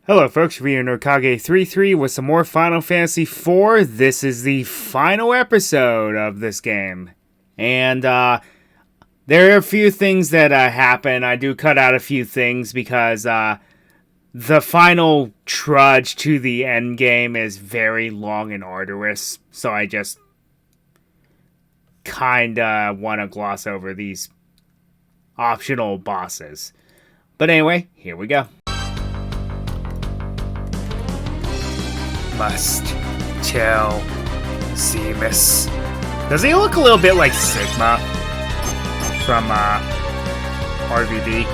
Hello folks, we are Nurkage33 with some more Final Fantasy IV. This is the final episode of this game. And there are a few things that happen. I do cut out a few things because the final trudge to the end game is very long and arduous. So I just kinda want to gloss over these optional bosses. But anyway, here we go. Must tell Zemus. Does he look a little bit like Sigma from RVD?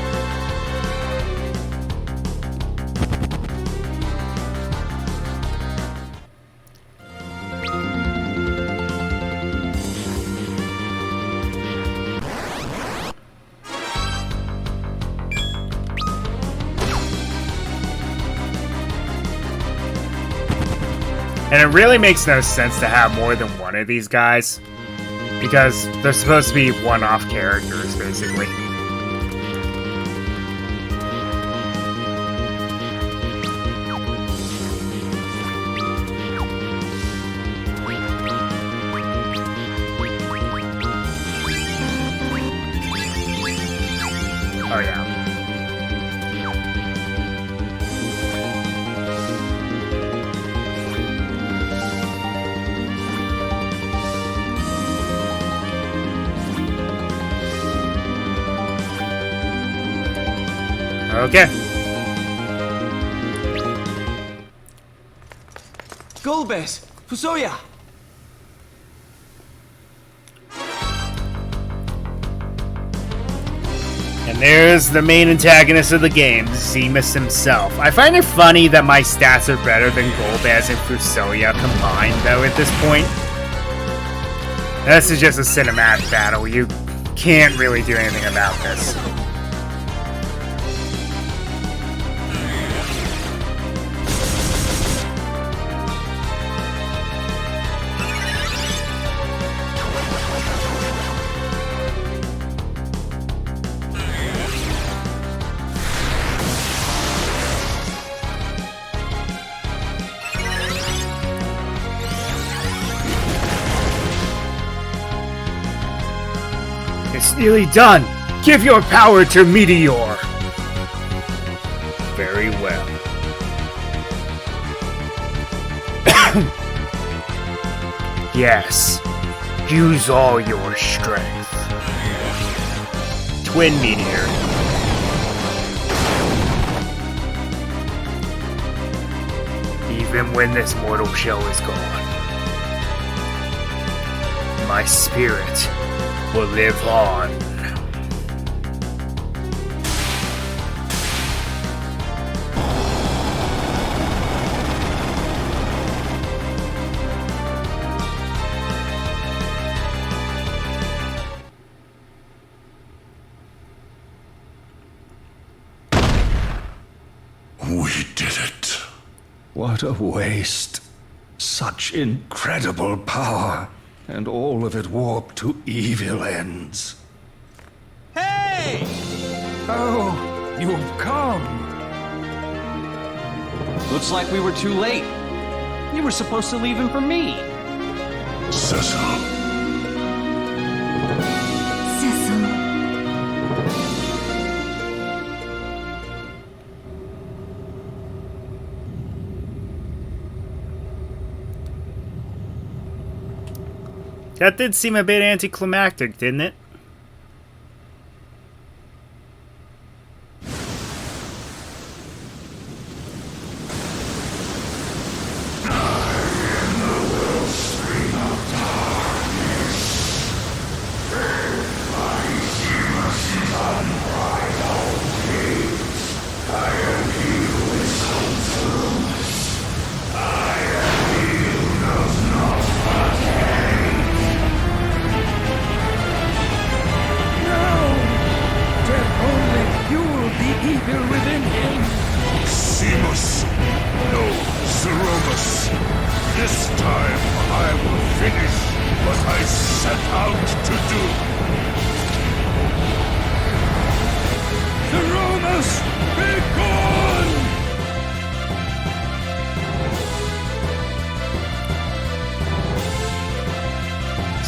And it really makes no sense to have more than one of these guys, because they're supposed to be one-off characters, basically. Oh yeah. Okay. Golbez! Fusoya! And there's the main antagonist of the game, Zemus himself. I find it funny that my stats are better than Golbez and Fusoya combined, though, at this point. This is just a cinematic battle. You can't really do anything about this. It's nearly done. Give your power to Meteor. Very well. Yes. Use all your strength. Twin Meteor. Even when this mortal shell is gone, my spirit will live on. We did it. What a waste. Such incredible power. And all of it warped to evil ends. Hey! Oh, you've come. Looks like we were too late. You were supposed to leave him for me. Cecil. Cecil. That did seem a bit anticlimactic, didn't it?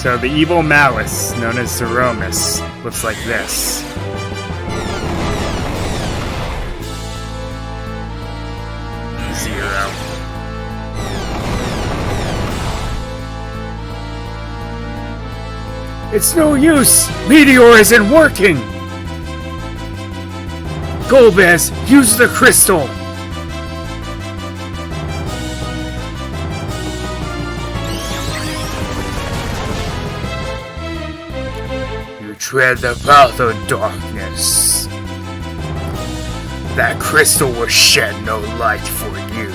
So the evil malice, known as Zeromus, looks like this. Zero. It's no use! Meteor isn't working! Golbez, use the crystal! You tread the path of darkness. That crystal will shed no light for you.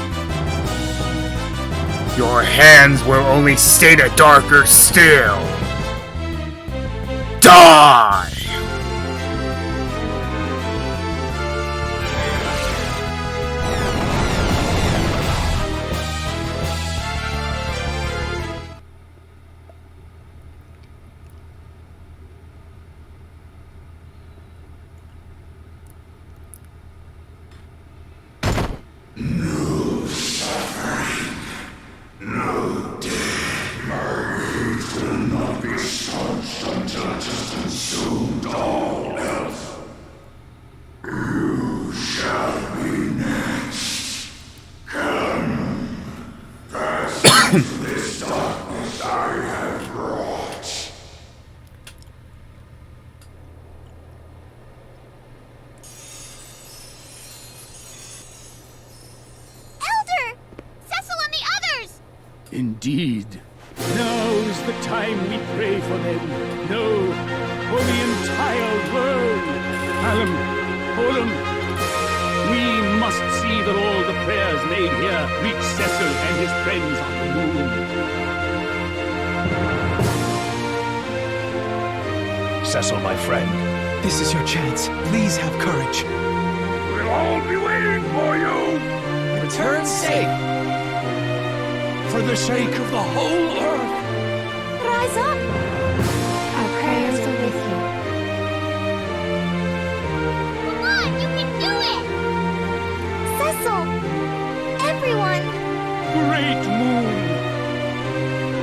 Your hands will only stay the darker still. Die! Indeed. Now's the time we pray for them. No, for the entire world. Alum, Olum, we must see that all the prayers made here reach Cecil and his friends on the moon. Cecil, my friend. This is your chance. Please have courage. We'll all be waiting for you! Return safe. For the sake of the whole earth. Rise up! Our prayers are with you. Come on, you can do it! Cecil! Everyone! Great moon,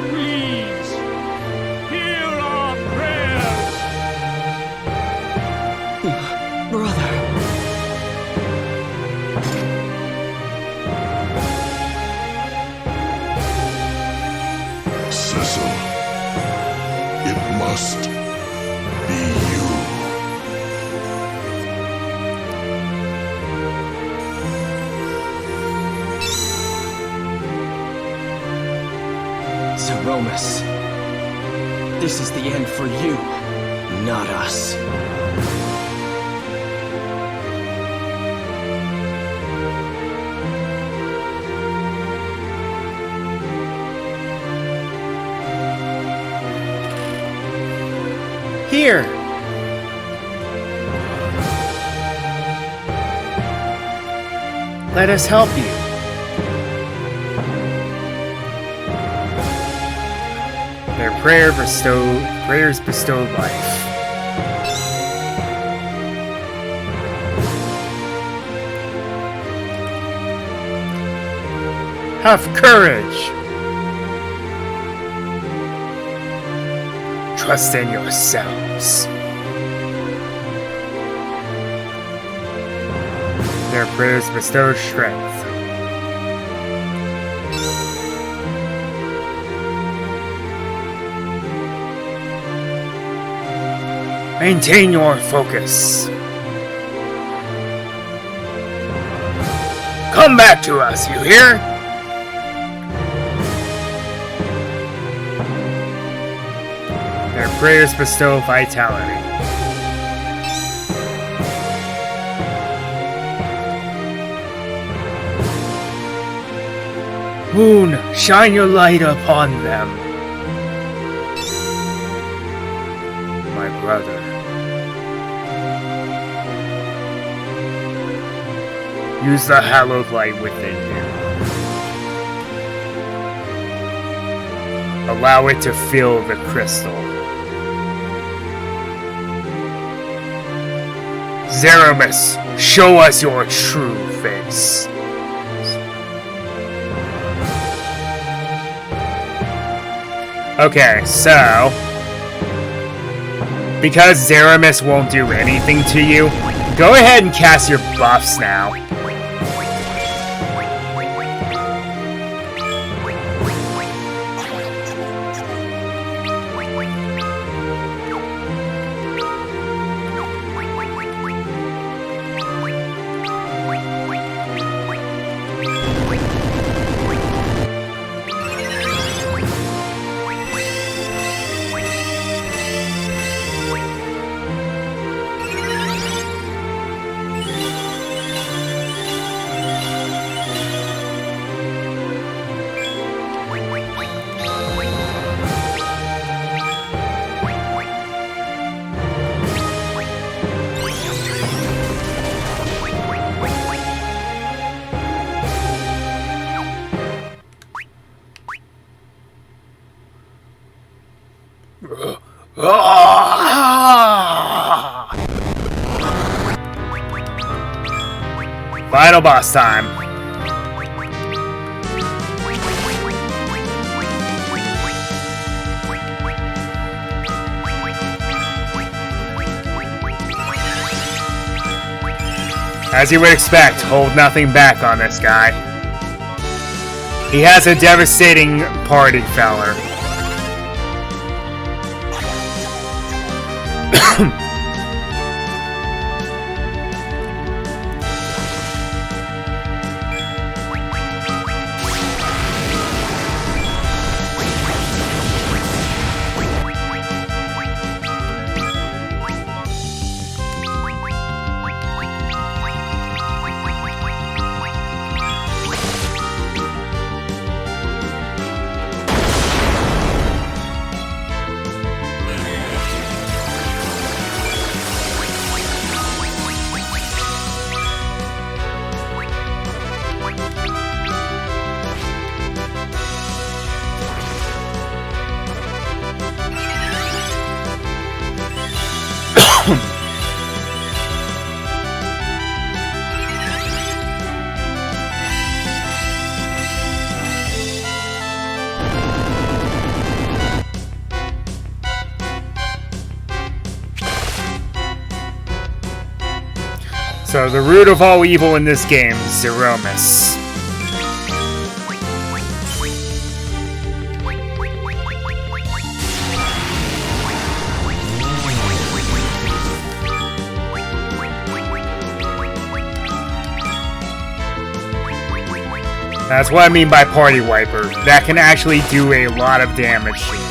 please, hear our prayers. Brother. Cecil, it must be you. Zeromus. This is the end for you, not us. Here! Let us help you. Their prayers bestowed life. Have courage! Trust in yourselves. Their prayers bestow strength. Maintain your focus. Come back to us, you hear? Their prayers bestow vitality. Moon, shine your light upon them. My brother. Use the hallowed light within you. Allow it to fill the crystal. Zeromus, show us your true face. Okay, so... because Zeramis won't do anything to you, go ahead and cast your buffs now. Final boss time. As you would expect, hold nothing back on this guy. He has a devastating party feller. So, the root of all evil in this game, Zeramis. That's what I mean by Party Wiper. That can actually do a lot of damage to you.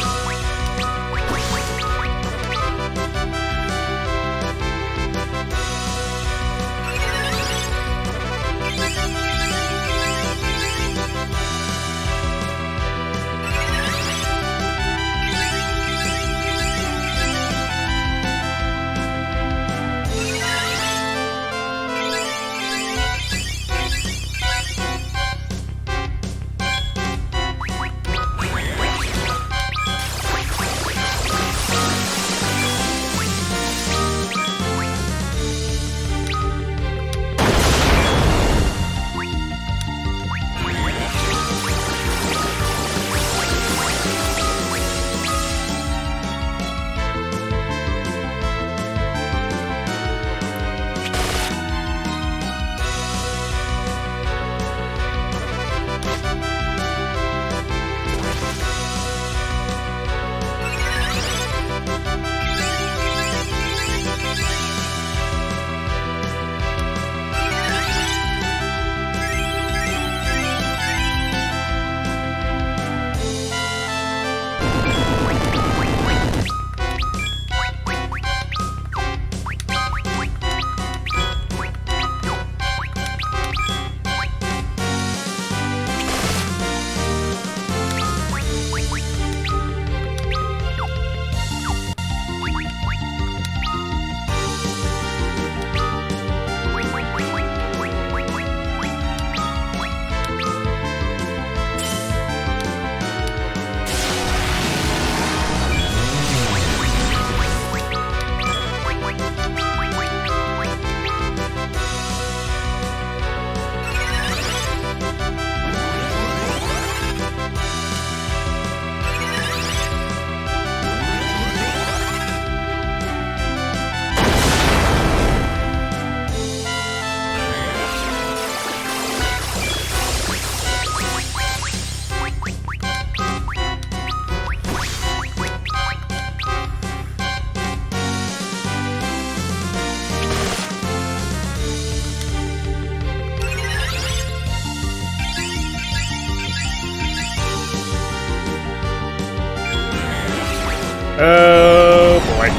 Oh boy.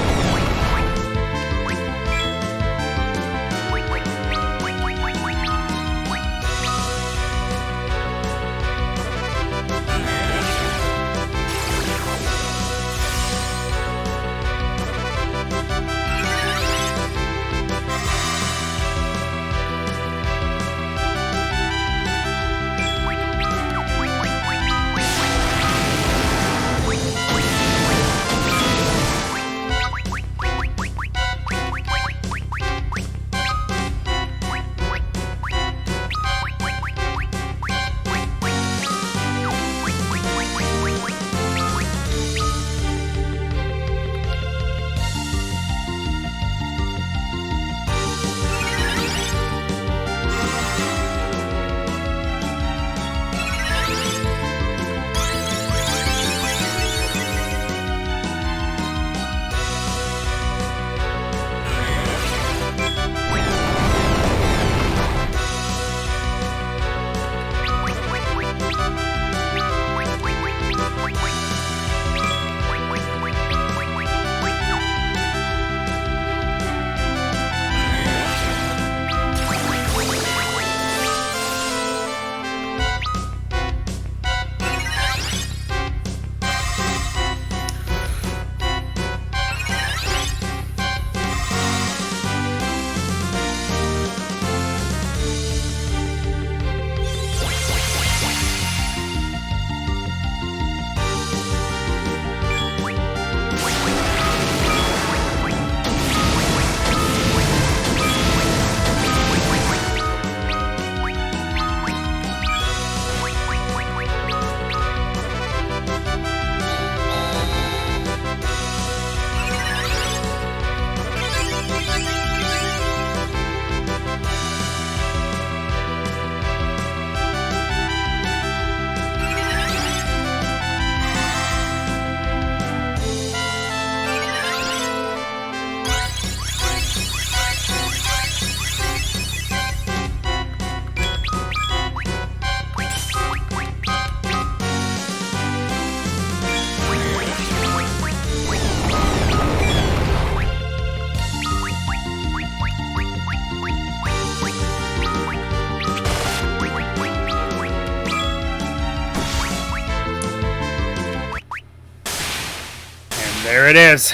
There it is.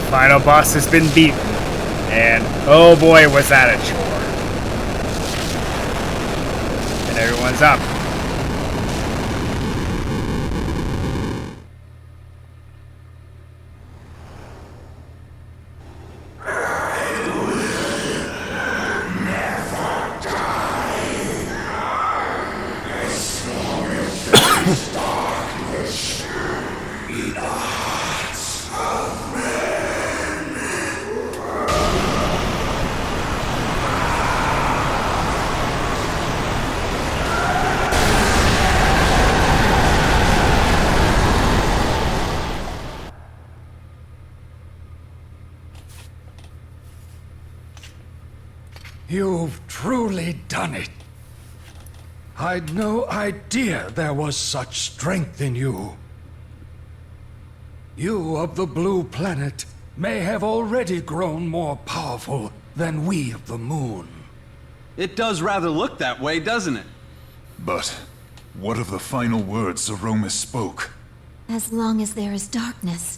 Final boss has been beaten. And oh boy, was that a chore. And everyone's up. You've truly done it. I'd no idea there was such strength in you. You of the Blue Planet may have already grown more powerful than we of the Moon. It does rather look that way, doesn't it? But what of the final words Zeromus spoke? As long as there is darkness.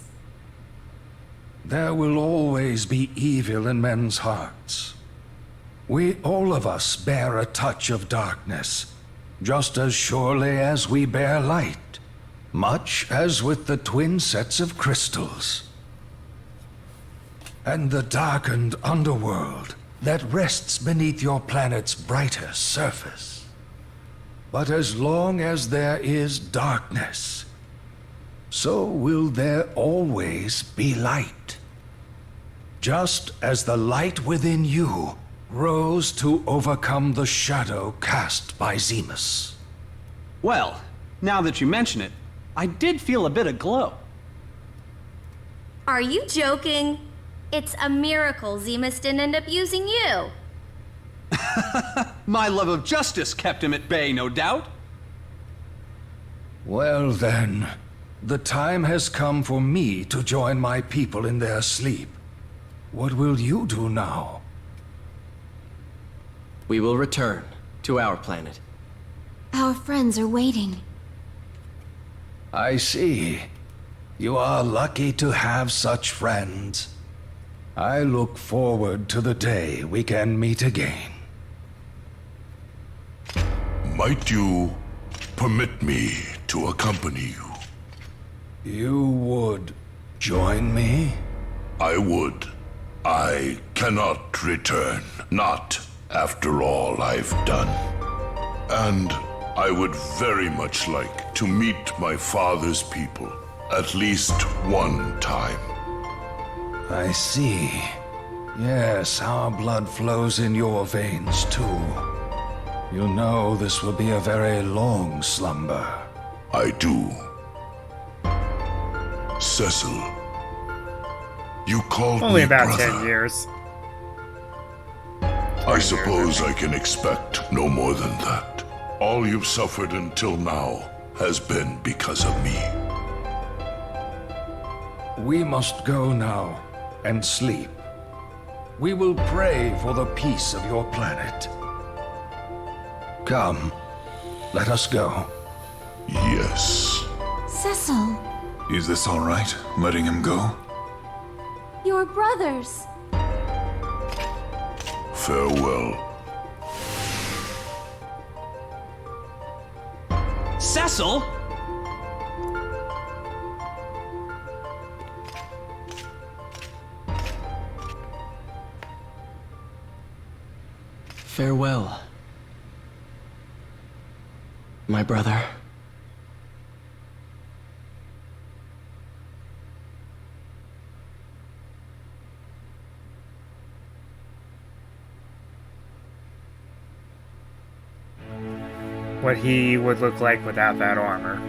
There will always be evil in men's hearts. We, all of us, bear a touch of darkness, just as surely as we bear light, much as with the twin sets of crystals. And the darkened underworld that rests beneath your planet's brighter surface. But as long as there is darkness, so will there always be light. Just as the light within you rose to overcome the shadow cast by Zemus. Well, now that you mention it, I did feel a bit of glow. Are you joking? It's a miracle Zemus didn't end up using you. My love of justice kept him at bay, no doubt. Well then, the time has come for me to join my people in their sleep. What will you do now? We will return to our planet. Our friends are waiting. I see. You are lucky to have such friends. I look forward to the day we can meet again. Might you permit me to accompany you? You would join me? I would. I cannot return. Not after all I've done. And I would very much like to meet my father's people at least one time. I see. Yes, our blood flows in your veins too. You know this will be a very long slumber. I do. Cecil, you called Only me about brother. 10 years. I suppose I can expect no more than that. All you've suffered until now has been because of me. We must go now and sleep. We will pray for the peace of your planet. Come, let us go. Yes. Cecil, Is this all right, letting him go? your brothers. Farewell. Cecil? Farewell, my brother. What he would look like without that armor.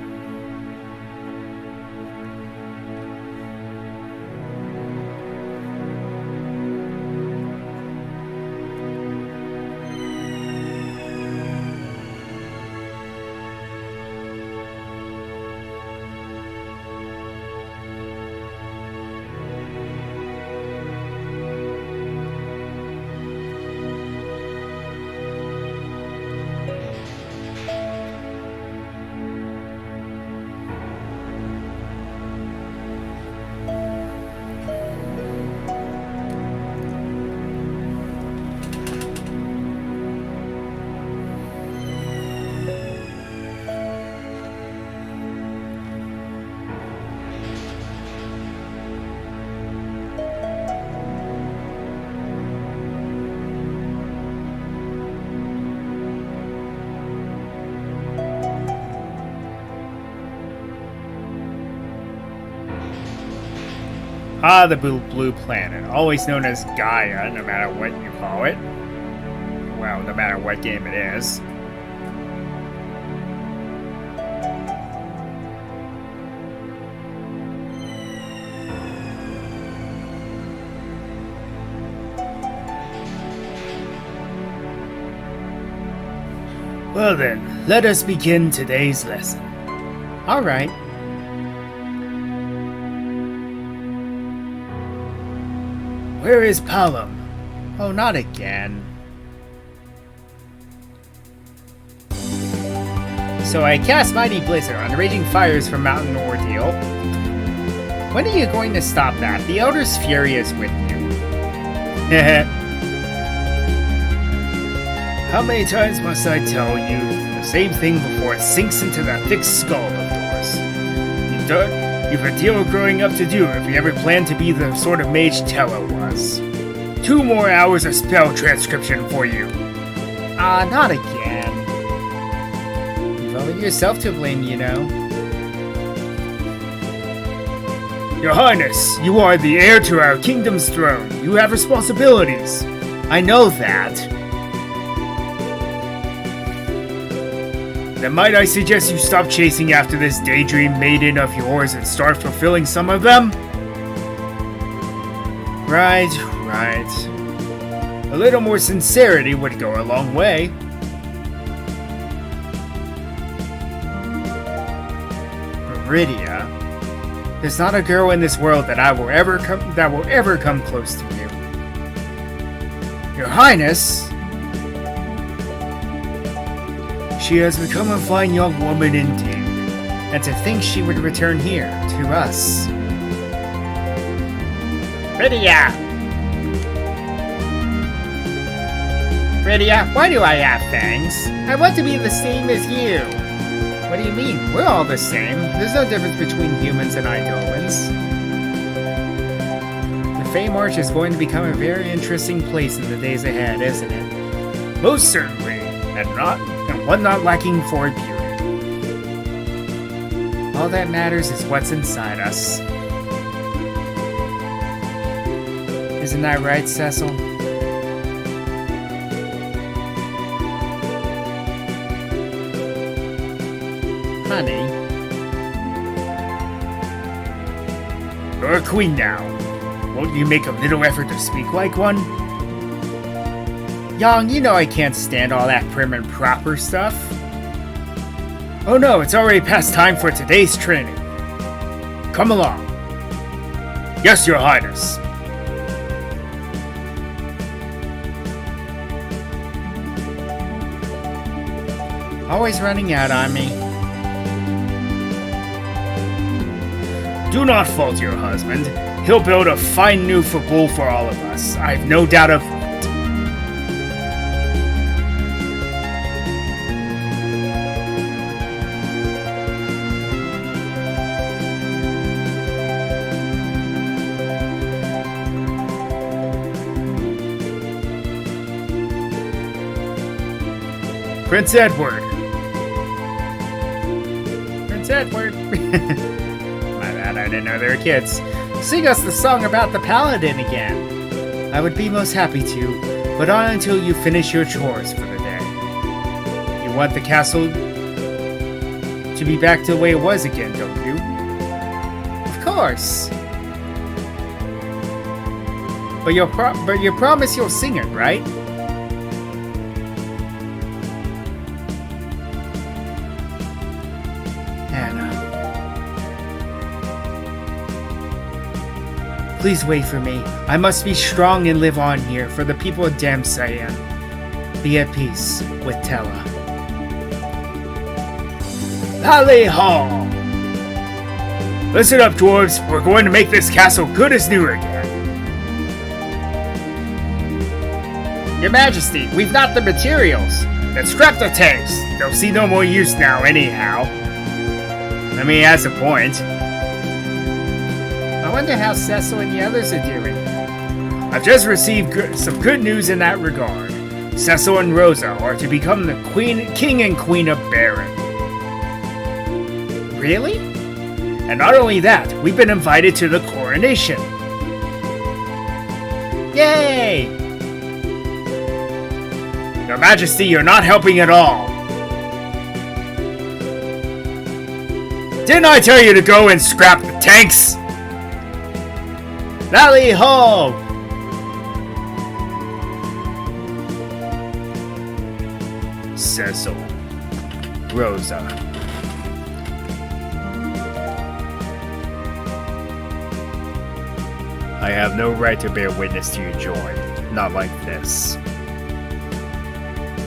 Ah, the blue planet, always known as Gaia, no matter what you call it. Well, no matter what game it is. Well then, let us begin today's lesson. Alright. Where is Palom? Oh, not again. So I cast Mighty Blizzard on the raging fires from Mountain Ordeal. When are you going to stop that? The Elder's Fury is with you. How many times must I tell you the same thing before it sinks into that thick skull of yours? You've a deal of growing up to do if you ever plan to be the sort of mage Tellah was. 2 more hours of spell transcription for you. Ah, not again. You've only yourself to blame, you know. Your Highness, you are the heir to our kingdom's throne. You have responsibilities. I know that. Then might I suggest you stop chasing after this daydream maiden of yours and start fulfilling some of them? Right. A little more sincerity would go a long way. Rydia. There's not a girl in this world that will ever come close to you. Your Highness, she has become a fine young woman indeed, and to think she would return here to us. Rydia! Rydia, why do I have fangs? I want to be the same as you. What do you mean? We're all the same. There's no difference between humans and Eidolons. The Fey March is going to become a very interesting place in the days ahead, isn't it? Most certainly, and one not lacking for beauty. All that matters is what's inside us. Isn't that right, Cecil? Honey. You're a queen now. Won't you make a little effort to speak like one? Yang, you know I can't stand all that prim and proper stuff. Oh no, it's already past time for today's training. Come along. Yes, Your Highness. Always running out on me. Do not fault your husband. He'll build a fine new football for all of us. I've no doubt of it. Prince Edward. Prince Edward. I didn't know they were kids. Sing us the song about the paladin again. I would be most happy to, but not until you finish your chores for the day. You want the castle to be back to the way it was again, don't you? Of course. But you promise you'll sing it, right? Please wait for me. I must be strong and live on here for the people of Damsayan. Be at peace with Tella. Valley Hall! Listen up, dwarves. We're going to make this castle good as new again. Your Majesty, we've got the materials. Then scrap the tanks. They'll see no more use now anyhow. I mean, he has a point. I wonder how Cecil and the others are doing. I've just received some good news in that regard. Cecil and Rosa are to become the King and Queen of Baron. Really? And not only that, we've been invited to the coronation. Yay! Your Majesty, you're not helping at all. Didn't I tell you to go and scrap the tanks? Valley Hall! Cecil. Rosa. I have no right to bear witness to your joy. Not like this.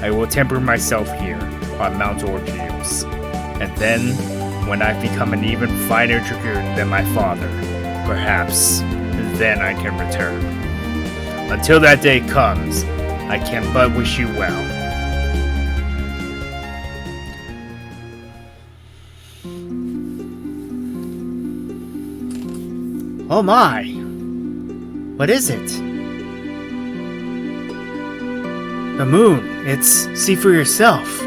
I will temper myself here on Mount Ordeals. And then, when I've become an even finer dragoon than my father, perhaps then I can return. Until that day comes, I can but wish you well. Oh my! What is it? The moon. It's... see for yourself.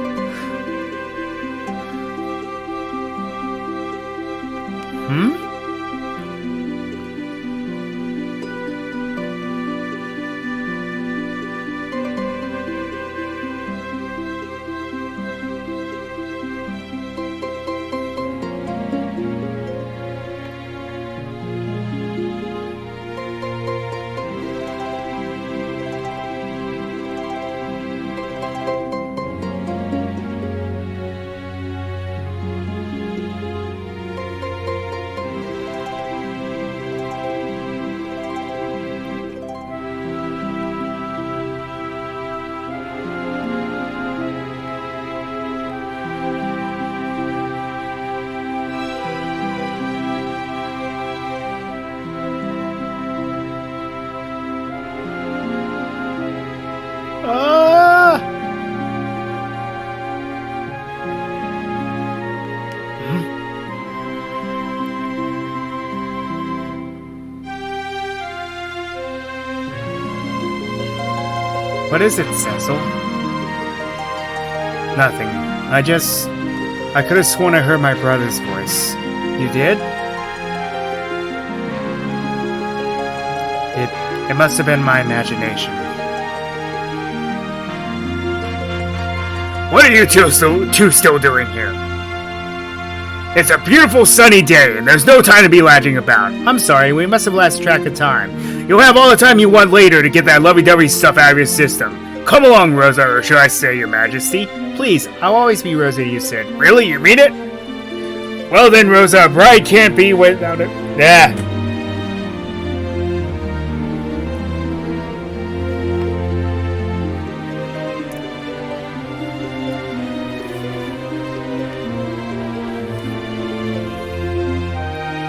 What is it, Cecil? Nothing. I could have sworn I heard my brother's voice. You did? It must have been my imagination. What are you two still doing here? It's a beautiful sunny day, and there's no time to be lounging about. I'm sorry, we must have lost track of time. You'll have all the time you want later to get that lovey-dovey stuff out of your system. Come along, Rosa, or should I say, Your Majesty? Please, I'll always be Rosa, you said. Really? You mean it? Well then, Rosa, a bride can't be without it. Yeah.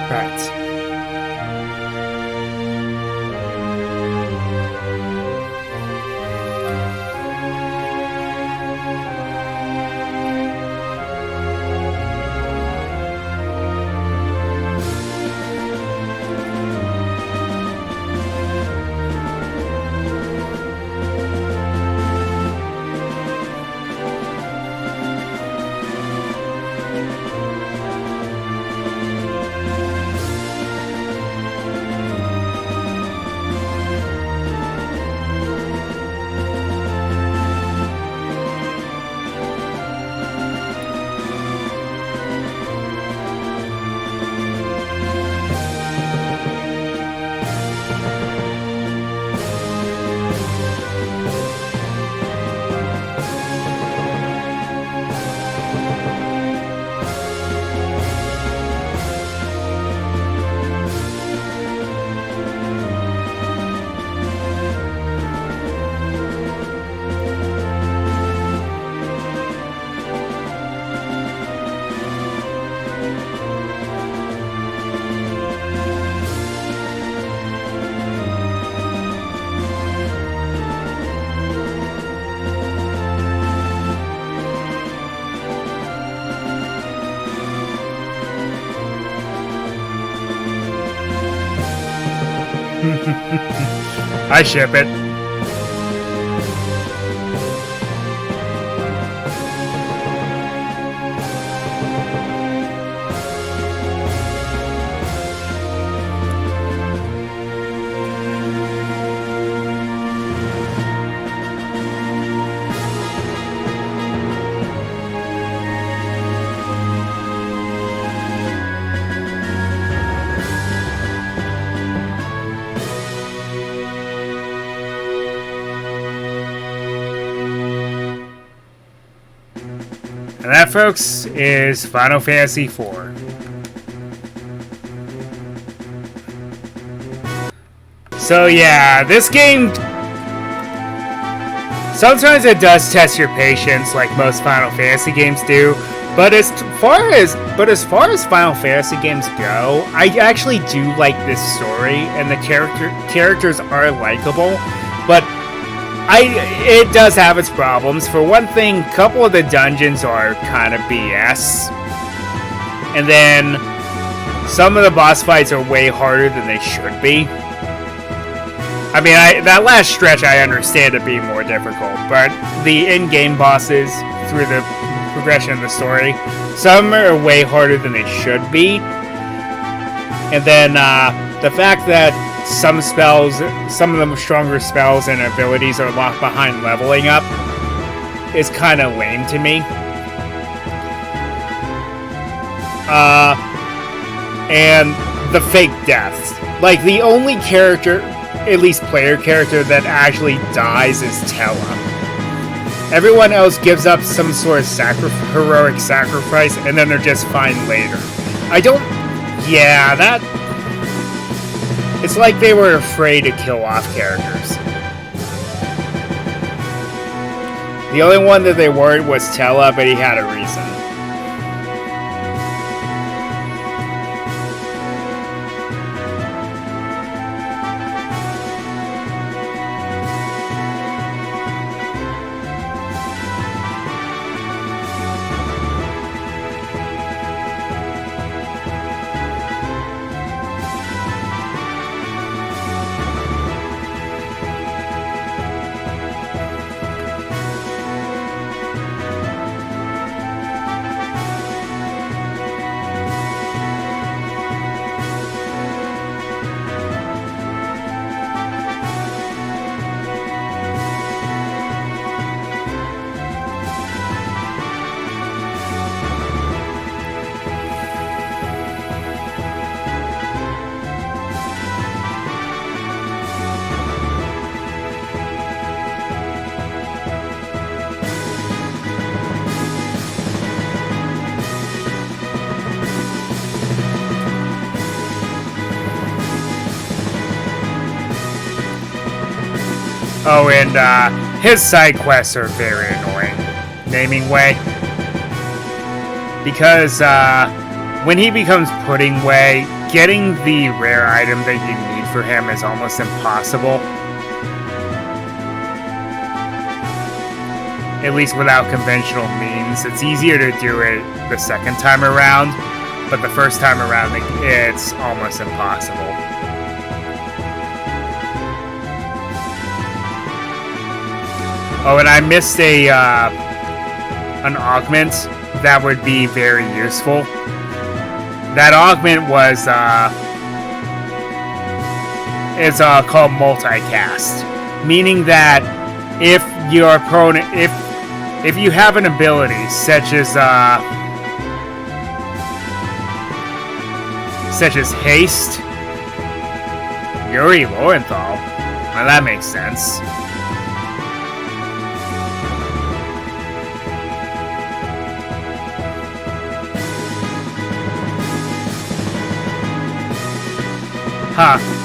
Right. I ship it. And that, folks, is Final Fantasy IV. So yeah, this game, sometimes it does test your patience, like most Final Fantasy games do. But as far as Final Fantasy games go, I actually do like this story, and the characters are likable. But it does have its problems. For one thing, a couple of the dungeons are kind of BS. And then some of the boss fights are way harder than they should be. I mean, that last stretch I understand it being more difficult, but the in-game bosses, through the progression of the story, some are way harder than they should be. And then the fact that some of the stronger spells and abilities are locked behind leveling up is kind of lame to me. And the fake deaths. Like, the only character, at least player character, that actually dies is Tella. Everyone else gives up some sort of heroic sacrifice, and then they're just fine later. It's like they were afraid to kill off characters. The only one that they weren't was Tella, but he had a reason. Oh, and his side quests are very annoying. Naming Way. Because when he becomes Pudding Way, getting the rare item that you need for him is almost impossible. At least without conventional means. It's easier to do it the second time around, but the first time around it's almost impossible. Oh, and I missed an augment that would be very useful. That augment was called multicast, meaning that if your opponent, if you have an ability such as haste, Yuri Lowenthal, well, that makes sense.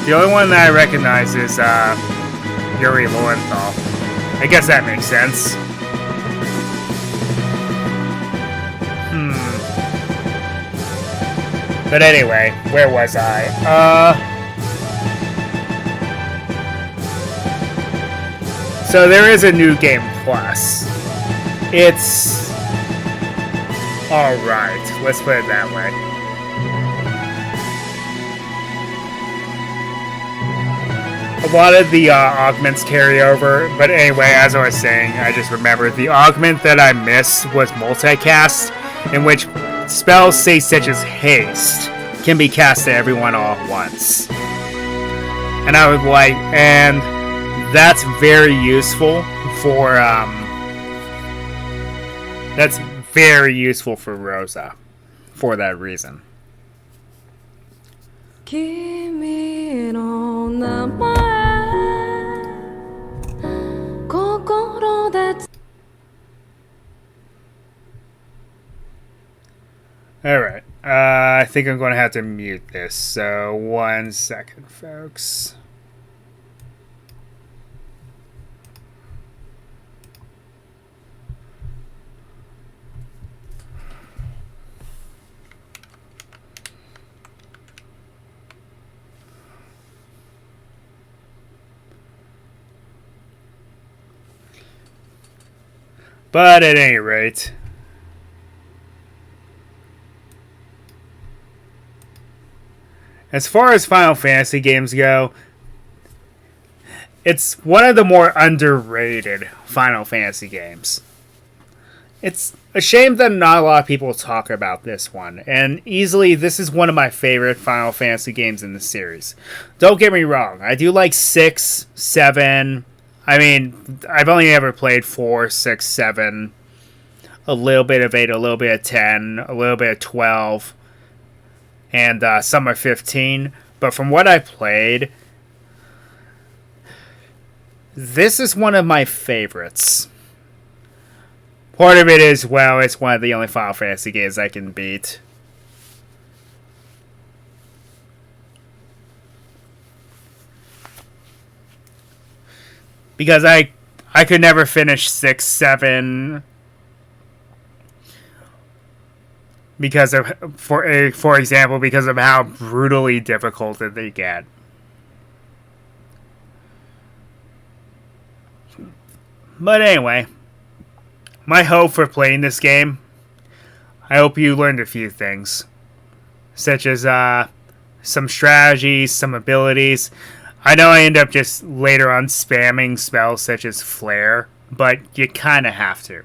The only one that I recognize is Yuri Lowenthal. I guess that makes sense. But anyway, where was I? So there is a new game plus. It's alright, let's put it that way. A lot of the augments carry over, but anyway, as I was saying, I just remembered the augment that I missed was multicast, in which spells, say such as haste, can be cast to everyone all at once. And I was like, and that's very useful for Rosa, for that reason. Alright, I think I'm going to have to mute this, so 1 second, folks. But at any rate, as far as Final Fantasy games go, it's one of the more underrated Final Fantasy games. It's a shame that not a lot of people talk about this one, and easily this is one of my favorite Final Fantasy games in the series. Don't get me wrong, I do like 6, 7... I mean, I've only ever played 4, 6, 7, a little bit of 8, a little bit of 10, a little bit of 12, and some of 15. But from what I played, this is one of my favorites. Part of it is, well, it's one of the only Final Fantasy games I can beat. Because I could never finish 6, 7 because of, for example, because of how brutally difficult that they get. But anyway, my hope for playing this game, I hope you learned a few things, such as some strategies, some abilities. I know I end up just later on spamming spells such as Flare, but you kind of have to.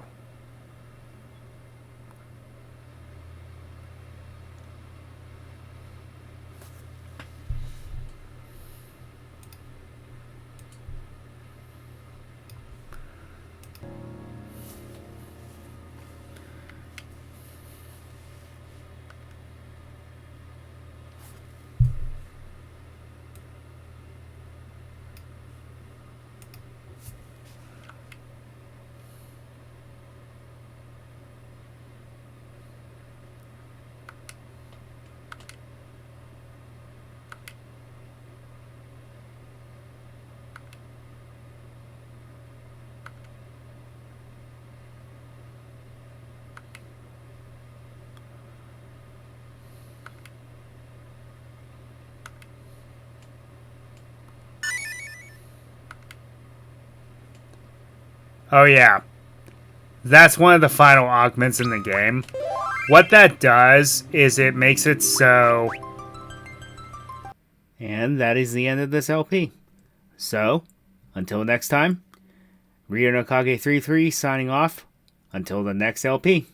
Oh yeah. That's one of the final augments in the game. What that does is it makes it so... And that is the end of this LP. So, until next time, Ryo no Kage 33 signing off. Until the next LP.